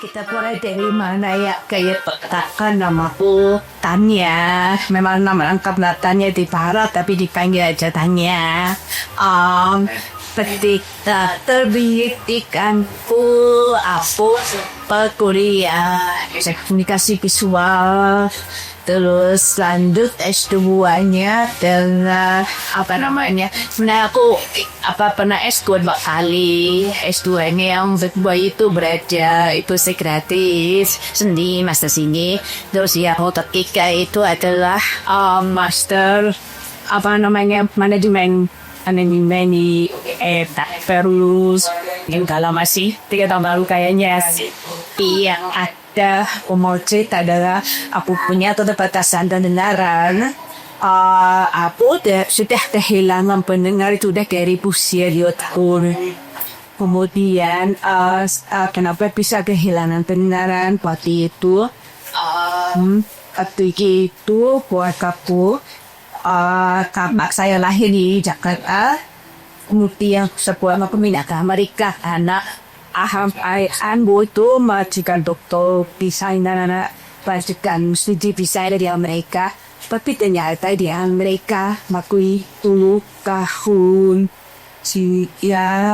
kita mulai dari mana ya? Kayak perkenalkan namaku Tanya. Memang nama lengkap Tanya di Barat, tapi dipanggil aja Tanya. Ketika terbidikanku, aku berkuliah komunikasi visual. Terus lanjut S2-nya dengan sebenarnya aku pernah S2 2 kali. S2-nya yang kedua itu belajar itu kreatif seni master sini. Terus yang ketiga itu adalah master manajemen di Perus yang kalau masih 3 tahun baru kayaknya sih. Yang ada umur cerita adalah aku punya keterbatasan pendengaran. Aku sudah kehilangan pendengar itu udah dari usia 2 tahun. Kemudian kenapa bisa kehilangan pendengaran waktu itu? Waktu itu buat aku kakak saya lahir di Jakarta. Kemudian sebuah pindah ke Amerika karena Ambo itu majikan dokter desain dan anak majikan studi desain di Amerika. Tapi ternyata di Amerika makui dulu tahun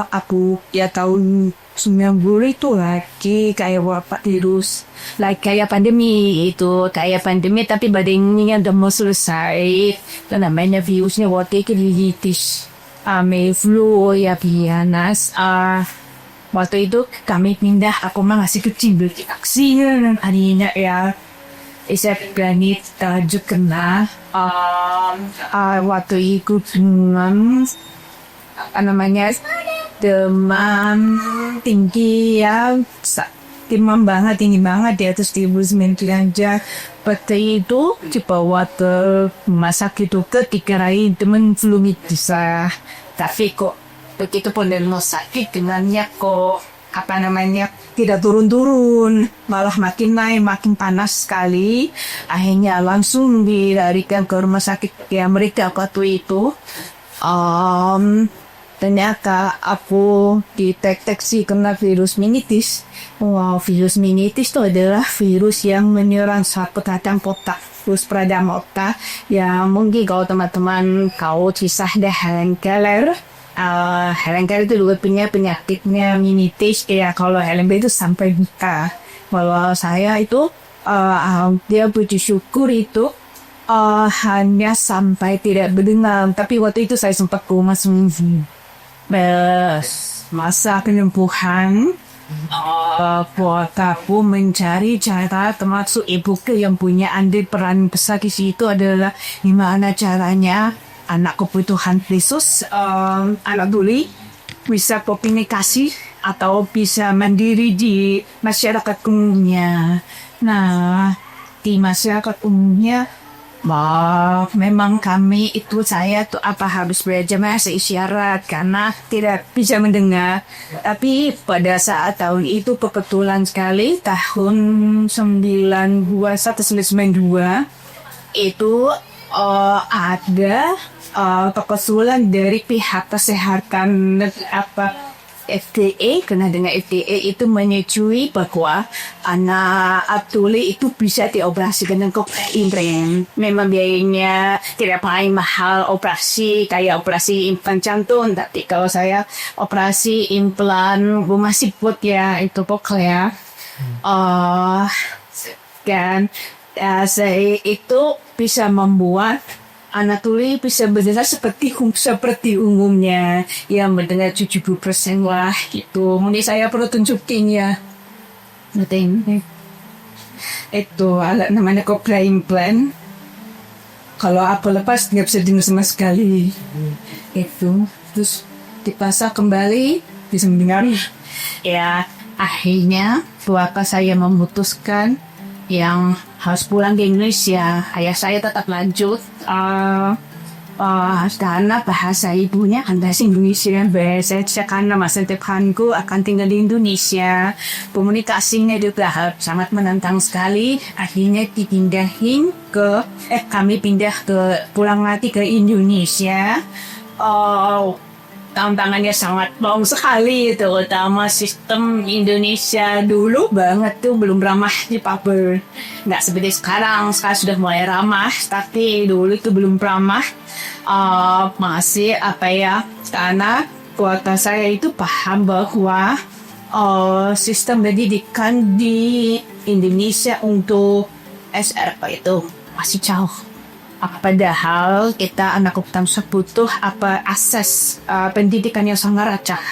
aku tahun 90 itu lagi kayak wabak virus, kayak pandemi tapi badannya udah mau selesai. Dan namanya virusnya waktu itu litis flu ya pianas. Waktu itu kami pindah, aku masih kecil vaksin harinya ya. Saya berani tajuk kena waktu itu dengan demam tinggi yang tinggi banget di atas 39 derajat. Waktu itu dibawa ke rumah sakit ketika teman belum bisa, tapi kok begitu pun mau sakit dengannya kok tidak turun-turun, malah makin naik, makin panas sekali. Akhirnya langsung dilarikan ke rumah sakit di Amerika waktu itu. Ternyata aku dideteksi kena virus meningitis. Virus meningitis itu adalah virus yang menyerang saraf radang otak, virus peradang otak. Ya mungkin kalau teman-teman kau kisah Helen Keller. Helen Keller itu juga punya penyakitnya meningitis. Ya kalau Helen itu sampai buta. Kalau saya itu dia puji syukur itu hanya sampai tidak berdengar. Tapi waktu itu saya sempat koma seminggu. Masa penyembuhan buat aku mencari cara, termasuk ibuku yang punya andil peran besar di situ adalah gimana caranya anak kebutuhan khusus, anak tuli bisa komunikasi atau bisa mandiri di masyarakat umumnya. Nah, di masyarakat umumnya memang saya harus belajar bahasa isyarat karena tidak bisa mendengar. Tapi pada saat tahun itu kebetulan sekali tahun 1992 itu ada kekesulan dari pihak kesehatan FDA, kena dengan FDA itu menyetujui bahwa anak tuli itu bisa dioperasikan dengan implan. Memang biayanya tidak paling mahal operasi kayak operasi implan jantung, tapi kalau saya operasi implan rumah siput ya itu pokoknya. Dan saya itu bisa membuat anak tuli bisa berdengar seperti umumnya, yang mendengar 70% lah gitu. Mungkin saya perlu tunjukin ya. Itu alat namanya cochlear implant. Kalau aku lepas nggak bisa dengar sama sekali. Itu terus dipasang kembali bisa mendengar. Ya akhirnya keluarga saya memutuskan yang harus pulang ke Indonesia. Ayah saya tetap lanjut karena bahasa ibunya kan bahasa Indonesia. Saya karena masa depanku akan tinggal di Indonesia, komunikasinya juga sangat menantang sekali. Akhirnya kami pindah pulang lagi ke Indonesia. tantangannya sangat long sekali, terutama sistem Indonesia dulu banget tuh belum ramah di difabel. Nggak seperti sekarang sudah mulai ramah, tapi dulu itu belum ramah. Masih karena keluarga saya itu paham bahwa sistem pendidikan di Indonesia untuk SRP itu masih jauh. Padahal kita anak bangsa butuh akses pendidikan yang sangat racah,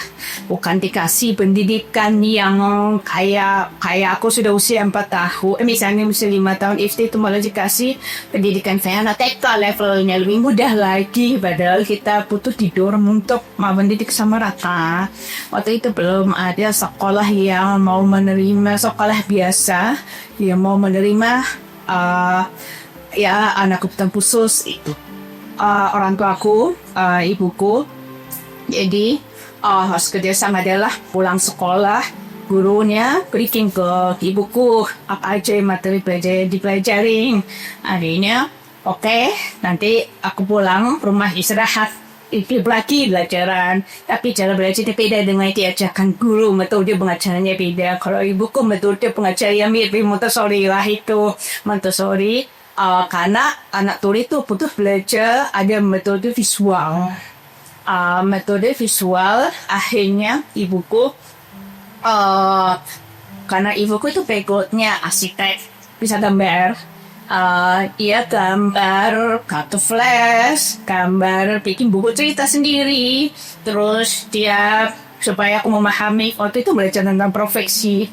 bukan dikasih pendidikan yang kayak aku sudah usia 4 tahun, misalnya usia 5 tahun SD itu malah dikasih pendidikan saya TK levelnya lebih mudah lagi, padahal kita butuh didorong untuk mendidik sama rata. Waktu itu belum ada sekolah yang mau menerima sekolah biasa yang mau menerima anak kebutuhan khusus itu orang tuaku, ibuku. Jadi harus kerjasama adalah pulang sekolah gurunya berikan ke ibuku apa aja materi belajar dipelajarin. Akhirnya nanti aku pulang rumah istirahat itu lagi belajaran, tapi cara belajarnya beda dengan diajarkan guru, metode pengajarannya beda. Kalau ibuku metode pengajarannya mirip Montessori lah, itu Montessori. Karena anak tuli itu butuh belajar ada metode visual. Akhirnya ibuku karena ibuku itu backgroundnya arsitek, bisa gambar. Ia gambar kartu flash, gambar bikin buku cerita sendiri. Terus dia supaya aku memahami waktu itu belajar tentang profesi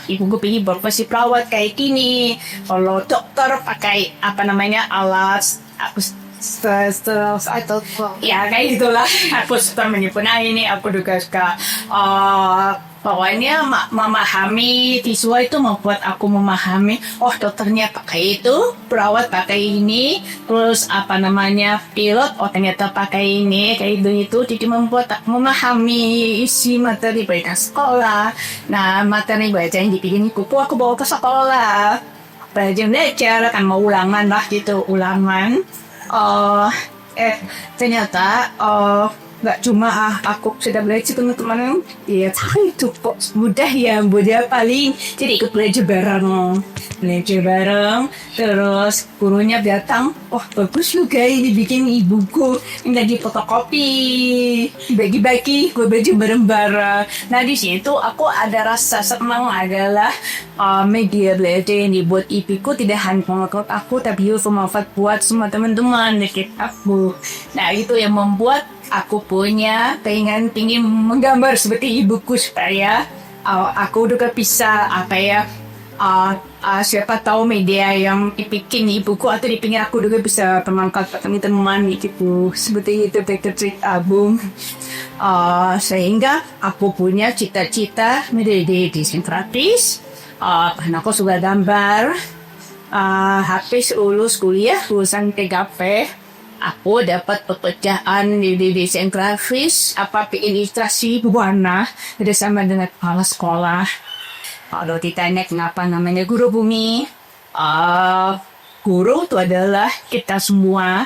ibuku pilih profesi perawat kayak gini, kalau dokter pakai alat ya kayak gitulah. Aku suka menyebut ini, aku juga suka pokoknya memahami visual itu membuat aku memahami dokternya pakai itu, perawat pakai ini, terus pilot ternyata pakai ini, kayak itu. Jadi membuat aku memahami isi materi belajar sekolah. Nah, materi belajar yang dibikin kupu aku bawa ke sekolah, belajar kan mau ulangan lah gitu, ternyata nggak cuma aku sudah belajar teman-teman ya, itu kok mudah paling jadi ikut belajar bareng, terus gurunya datang, bagus juga ini bikin ibuku, ini lagi fotokopi, bagi-bagi, gue belajar bareng-bareng. Nah di situ aku ada rasa senang adalah media belajar yang dibuat ibuku tidak hanya mengangkat aku, tapi juga bermanfaat buat semua teman-teman dekat aku. Nah itu yang membuat aku punya pengen menggambar seperti ibuku, supaya aku juga bisa siapa tahu media yang dibikin ibuku atau dipingin aku juga bisa bermanfaat teman-teman gitu, seperti itu Backstreet album. Sehingga aku punya cita-cita menjadi desain grafis, karena aku suka gambar. Habis lulus kuliah lulusan TKP, aku dapat pekerjaan di desain grafis, bikin ilustrasi berwarna bersama dengan kepala sekolah. Kalau ditanya kenapa namanya Guru Bumi, guru itu adalah kita semua,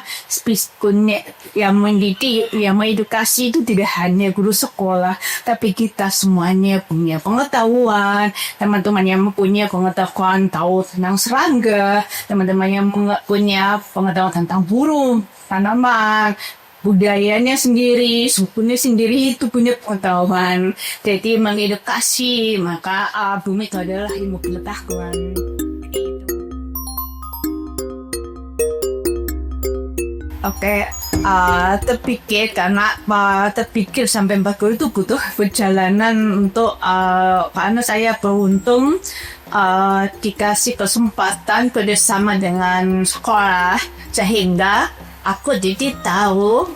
yang mendidik, yang mengedukasi itu tidak hanya guru sekolah, tapi kita semuanya punya pengetahuan. Teman-teman yang punya pengetahuan tahu tentang serangga, teman-teman yang punya pengetahuan tentang burung, tanaman, budayanya sendiri, sukunya sendiri itu punya pengetahuan. Jadi mengedukasi, maka bumi itu adalah ilmu pengetahuan. Terpikir sampai 40 itu butuh perjalanan untuk karena saya beruntung dikasih kesempatan bersama dengan sekolah, sehingga aku jadi tahu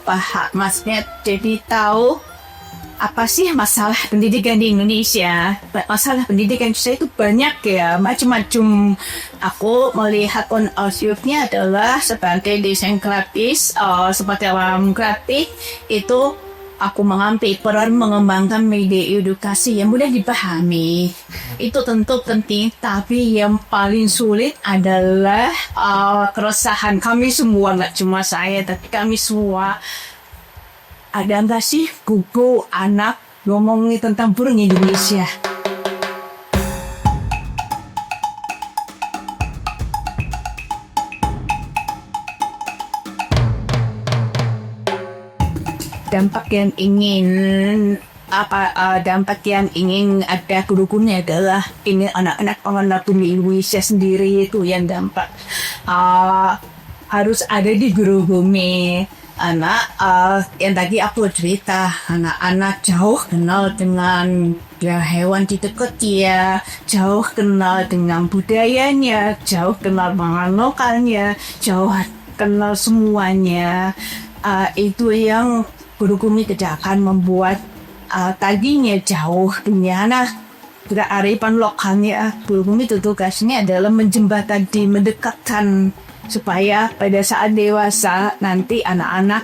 apa sih masalah pendidikan di Indonesia. Masalah pendidikan saya itu banyak ya, macam-macam. Aku melihat on view-nya adalah sebagai desain grafis, seperti orang grafik itu aku mengambil peran mengembangkan media edukasi yang mudah dipahami. Itu tentu penting, tapi yang paling sulit adalah keresahan kami semua, nggak cuma saya, tapi kami semua. ada nggak sih buku anak ngomongin tentang burung Indonesia? Dampak yang ingin dampak yang ingin ada gurunya adalah ini anak-anak anatomi Indonesia sendiri itu yang dampak harus ada di guru bumi anak yang tadi aku cerita anak-anak jauh kenal dengan ya, hewan di dekat dia, jauh kenal dengan budayanya, jauh kenal dengan lokalnya, jauh kenal semuanya. Itu yang guru bumi tidak akan membuat tadinya jauh dengan kearifan lokalnya. Guru bumi itu tugasnya adalah menjembatani, mendekatkan supaya pada saat dewasa nanti anak-anak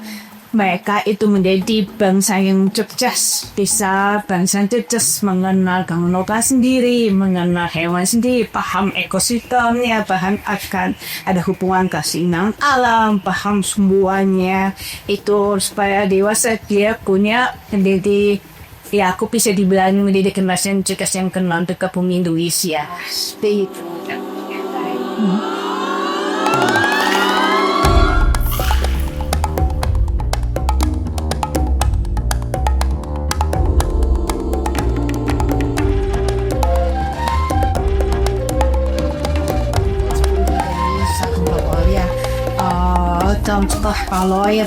mereka itu menjadi bangsa yang cerdas, bisa bangsa yang cerdas mengenal lokal sendiri, mengenal hewan sendiri, paham ekosistemnya, paham akan ada hubungan keseimbangan alam, paham semuanya itu supaya dewasa dia punya menjadi ya aku bisa dibilang menjadi generasi yang cerdas yang kenal dekat bumi Indonesia. Seperti itu. Contoh kalau ya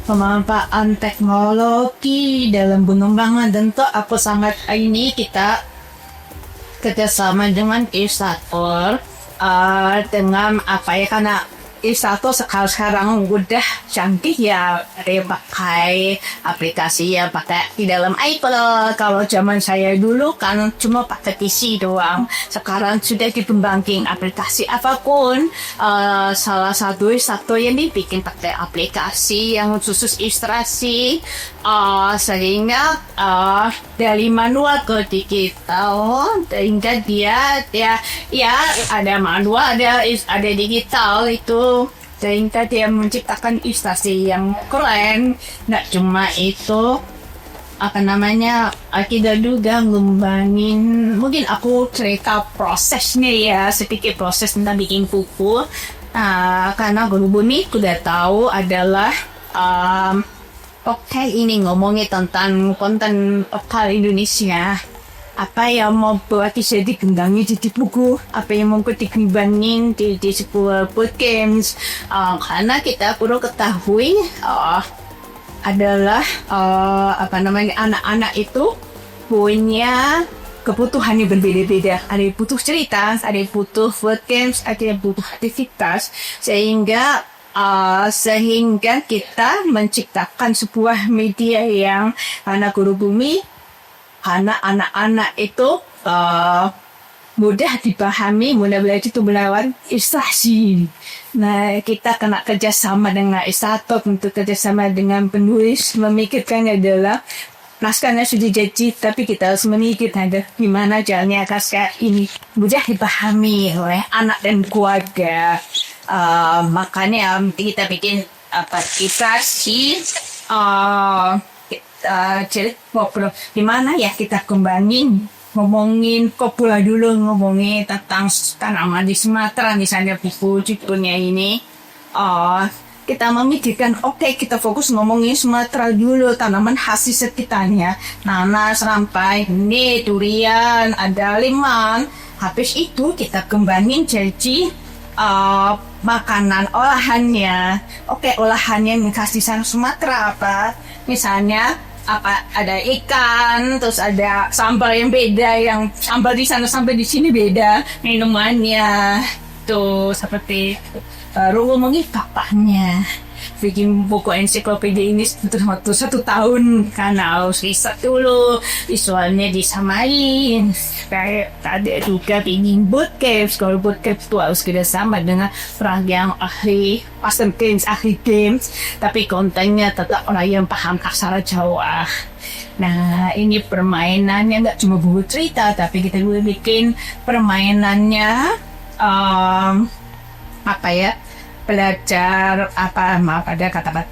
pemanfaatan teknologi dalam pengembangan tentu aku sangat ini kita kerjasama dengan Instator dengan apa ya karena Instator sekarang udah canggih ya dia pakai aplikasi ya pakai di dalam iPhone. Kalau zaman saya dulu kan cuma pakai PC doang. Sekarang sudah dikembangin aplikasi apapun. Salah satu Instator yang dibikin pakai aplikasi yang khusus ilustrasi sehingga dari manual ke digital sehingga dia ya ada manual ada digital itu sehingga dia menciptakan ilustrasi yang keren. Nggak cuma itu kita juga ngembangin mungkin aku cerita prosesnya ya sedikit proses tentang bikin buku karena guru bumi udah tahu adalah ini ngomongin tentang konten lokal Indonesia apa yang mau buat bisa dikembangin jadi buku apa yang mau dikembangin di sebuah board games karena kita perlu ketahui adalah anak-anak itu punya kebutuhan yang berbeda-beda. Ada yang butuh cerita, ada yang butuh board games, ada yang butuh aktivitas sehingga kita menciptakan sebuah media yang anak guru bumi karena anak-anak itu mudah dipahami, mudah belajar itu melawan ilustrasi. Nah, kita kena kerjasama dengan ilustrator untuk kerjasama dengan penulis memikirkan adalah naskahnya sudah jadi, tapi kita harus memikirkan gimana caranya naskah ini mudah dipahami oleh anak dan keluarga. Makanya kita bikin ilustrasi jadi ngobrol gimana ya kita kembangin ngomongin kopula dulu ngomongin tentang tanaman di Sumatera misalnya buku judulnya ini kita memikirkan kita fokus ngomongin Sumatera dulu tanaman khas di sekitarnya nanas, rampai, ini durian, ada limang habis itu kita kembangin jadi makanan olahannya olahannya khas di sana Sumatera apa misalnya ada ikan terus ada sambal yang beda yang sambal di sana sampai di sini beda minumannya tuh seperti baru ngomongin bapaknya bikin buku ensiklopedia ini waktu 1 tahun karena harus riset dulu visualnya disamain kayak tadi juga bikin bootcamps kalau bootcamps itu harus kerjasama dengan orang yang ahli custom games ahli games tapi kontennya tetap orang yang paham aksara Jawa. Nah ini permainannya nggak cuma buku cerita tapi kita juga bikin permainannya belajar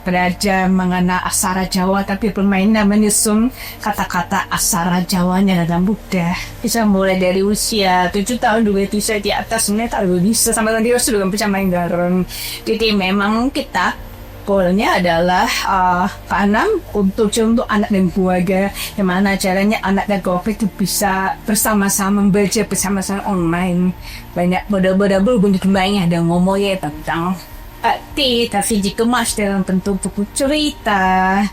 belajar mengenal aksara Jawa, tapi permainan menyusun kata-kata aksara Jawanya dalam mudah. Bisa mulai dari usia 7 tahun juga bisa, di atas sebenarnya tak bisa, sampai nanti juga bisa main bareng. Jadi memang kita goalnya adalah tanam untuk anak dan keluarga, gimana caranya anak dan keluarga itu bisa bersama-sama belajar bersama-sama online. Banyak beda-beda bentuk yang ada ngomongnya tentang arti, tapi dikemas dalam bentuk buku cerita.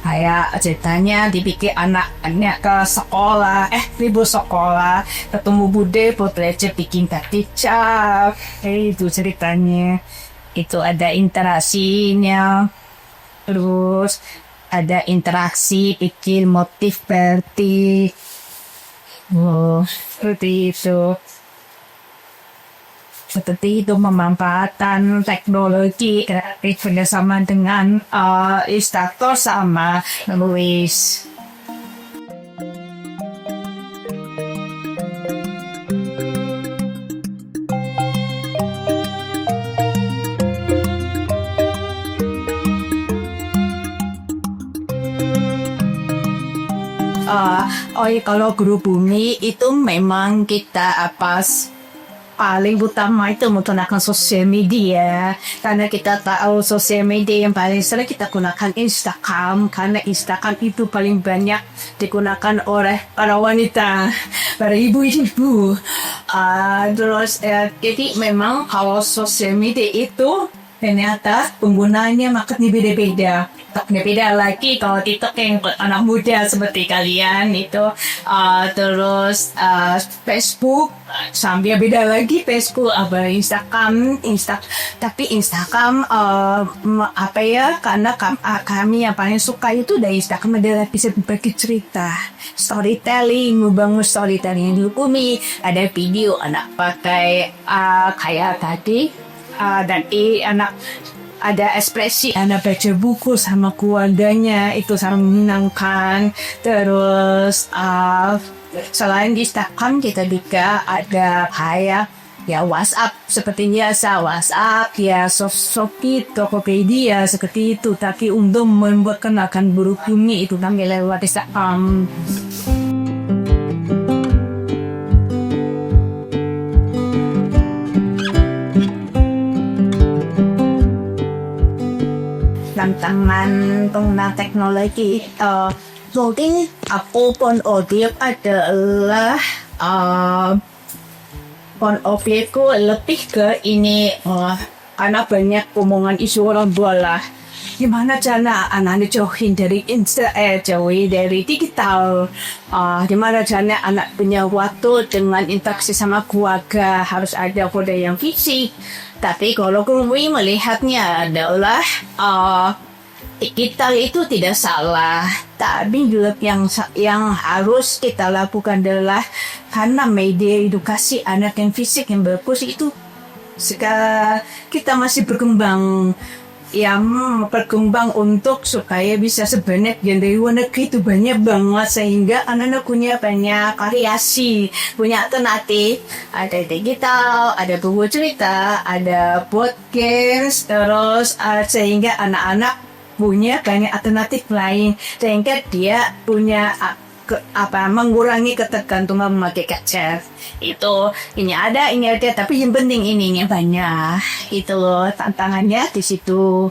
Kayak ceritanya dipikir anak-anak ke sekolah, libur sekolah, ketemu bude buat belajar bikin tadi cap. Itu ceritanya. Itu ada interaksinya, terus ada interaksi bikin motif berarti seperti itu memanfaatkan teknologi kreatif bersama dengan Ilustrator sama Louis. Kalau guru bumi itu memang kita paling utama itu menggunakan sosial media, karena kita tahu sosial media yang paling sering kita gunakan Instagram, karena Instagram itu paling banyak digunakan oleh para wanita, para ibu-ibu. Terus jadi memang kalau sosial media itu ternyata penggunanya makanya beda-beda. Beda lagi kalau TikTok yang anak muda seperti kalian itu, terus Facebook sambil beda lagi Facebook, Instagram, tapi Instagram karena kami yang paling suka itu dari Instagram adalah bisa berbagi cerita, storytelling, membangun storytelling yang dihukumi, ada video anak pakai kayak tadi. Dan anak ada ekspresi, anak baca buku sama keluarganya, itu sangat menyenangkan. Terus selain di Instagram kita juga ada kayak WhatsApp, seperti biasa WhatsApp, Shopee, Tokopedia seperti itu, tapi untuk membuat kenakan guru bumi itu kami lewat Instagram. Tantangan tentang teknologi mungkin aku pun audio adalah pon audioku lebih ke ini karena banyak omongan isu orang tua lah, gimana cara anak jauhin dari jauhi dari digital, gimana caranya anak punya waktu dengan interaksi sama keluarga, harus ada kode yang fisik. Tapi kalau kami melihatnya adalah digital itu tidak salah, tapi juga yang harus kita lakukan adalah karena media edukasi anak yang fisik yang bagus itu sekarang kita masih berkembang untuk supaya bisa sebanyak yang dari luar negeri itu banyak banget, sehingga anak-anak punya banyak variasi, punya alternatif, ada digital, ada buku cerita, ada podcast, terus sehingga anak-anak punya banyak alternatif lain, sehingga dia punya mengurangi ketergantungan memakai gadget. Itu ini ada, tapi yang penting ininya banyak. Itu tantangannya di situ.